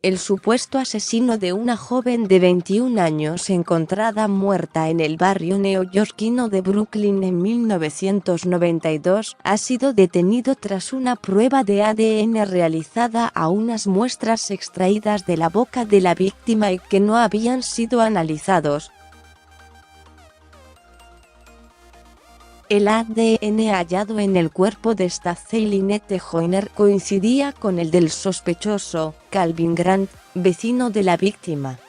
El supuesto asesino de una joven de 21 años encontrada muerta en el barrio neoyorquino de Brooklyn en 1992 ha sido detenido tras una prueba de ADN realizada a unas muestras extraídas de la boca de la víctima y que no habían sido analizados. El ADN hallado en el cuerpo de Stacey Lynette Joyner coincidía con el del sospechoso, Calvin Grant, vecino de la víctima.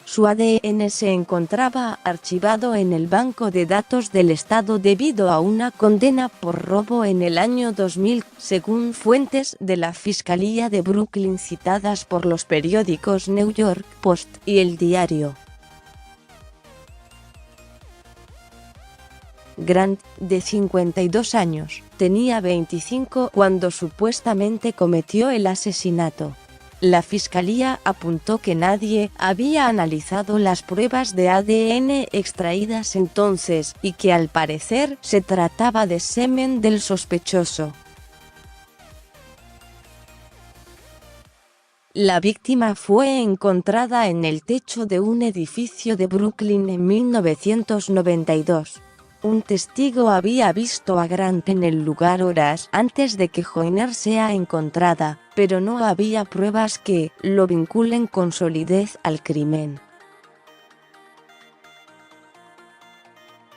Su ADN se encontraba archivado en el banco de datos del estado debido a una condena por robo en el año 2000, según fuentes de la Fiscalía de Brooklyn citadas por los periódicos New York Post y El Diario. Grant, de 52 años, tenía 25 cuando supuestamente cometió el asesinato. La fiscalía apuntó que nadie había analizado las pruebas de ADN extraídas entonces y que al parecer se trataba de semen del sospechoso. La víctima fue encontrada en el techo de un edificio de Brooklyn en 1992. Un testigo había visto a Grant en el lugar horas antes de que Joyner sea encontrada, pero no había pruebas que lo vinculen con solidez al crimen.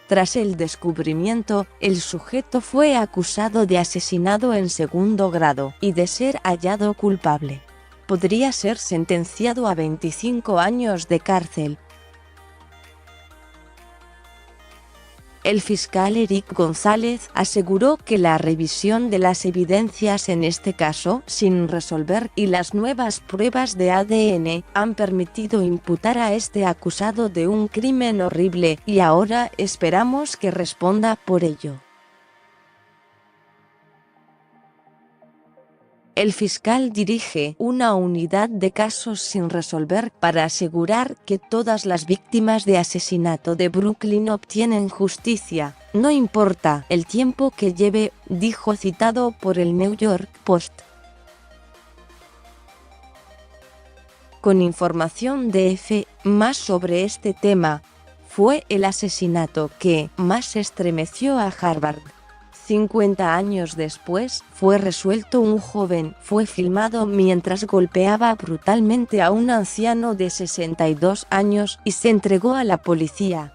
Tras el descubrimiento, el sujeto fue acusado de asesinato en segundo grado y de ser hallado culpable. Podría ser sentenciado a 25 años de cárcel. El fiscal Eric González aseguró que la revisión de las evidencias en este caso sin resolver y las nuevas pruebas de ADN han permitido imputar a este acusado de un crimen horrible y ahora esperamos que responda por ello. El fiscal dirige una unidad de casos sin resolver para asegurar que todas las víctimas de asesinato de Brooklyn obtienen justicia, no importa el tiempo que lleve, dijo citado por el New York Post. Con información de EFE, más sobre este tema, fue el asesinato que más estremeció a Harvard. 50 años después, fue resuelto. Un joven fue filmado mientras golpeaba brutalmente a un anciano de 62 años y se entregó a la policía.